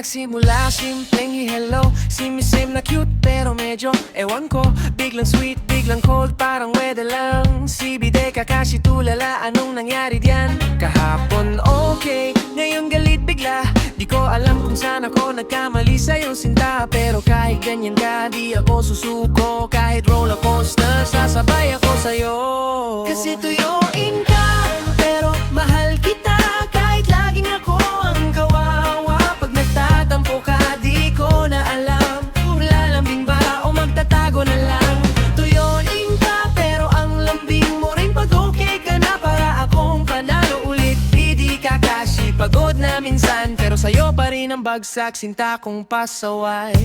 nagsimula, simpleng i-hello. Si Miss Same na cute pero medyo ewan ko. Biglang sweet, biglang cold, parang wede lang. Si Bide Kakashi tulala, anong nangyari diyan? Kahapon okay, ngayon galit bigla. Di ko alam kung saan ako nagkamali sa iyong sinta. Pero kahit ganyan ka, di ako susuko. Kahit roller coaster, sasabay ako sa'yo. Kasi tuyuin ka, pero mahal kita. Kahit laging ako ang kawawa. Pag nagtatampo ka, di ko na alam kung lalambing ba o magtatago na lang. Tuyuin ka, pero ang lambing mo rin. Pag okay ka na, para akong panalo ulit. Di Kakashi, pagod na minsan, pero sa'yo pa rin ang bagsak, sinta kong pasaway.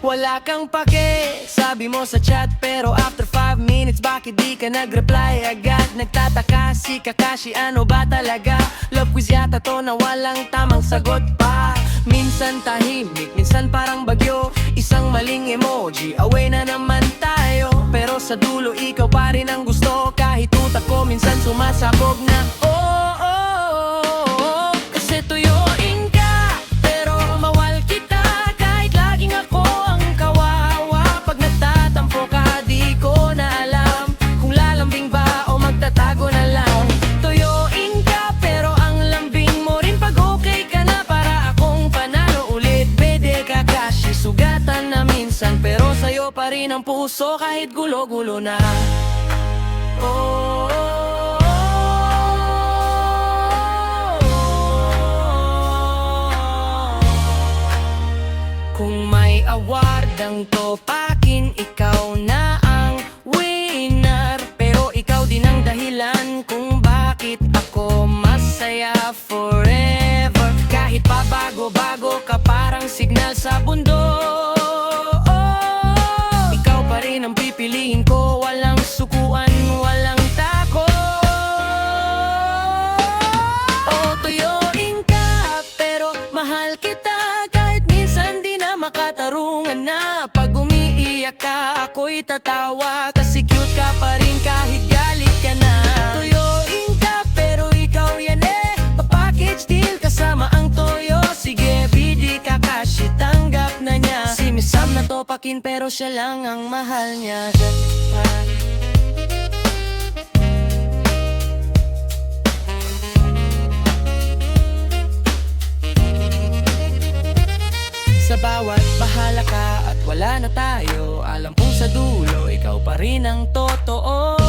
Wala kang pake, sabi mo sa chat, pero after 5 minutes bakit di ka nag-reply agad? Nagtataka si Kakashi, ano ba talaga? Love quiz yata to na walang tamang sagot pa. Minsan tahimik, minsan parang bagyo. Isang maling emoji, away na naman tayo. Pero sa dulo ikaw pa rin ang gusto. Kahit utak ko minsan sumasabog na kasi tuyuin ka, pero mawal kita. Kahit laging ako ang kawawa. Pag nagtatampo ka, di ko na alam kung lalambing ba o magtatago na lang. Tuyuin ka, pero ang lambing mo rin. Pag okay ka na, para akong panalo ulit. Bide Kakashi, sugatan na minsan, pero sa'yo pa rin ang puso kahit gulo-gulo na. Kung may awardang topakin, ikaw na ang winner. Pero ikaw din ang dahilan kung bakit ako masaya forever. Kahit pa bago-bago ka, parang signal sa bundok. Ikaw pa rin ang pipiliin ko, walang sukuan, walang tako. Tuyuin ka, pero mahal kita. Kahit minsan di na makatarungan na. Pag umiiyak ka, ako'y tatawa. Kasi cute ka pa rin kahit galit ka na. Tuyuin ka, pero ikaw yan papackage deal kasama ang toyo. Sige, Bide Kakashi, tanggap na niya. Si Miss Sam na topakin, pero siya lang ang mahal niya. Sa bawat bahala ka at wala na tayo, alam kong sa dulo ikaw pa rin ang totoo.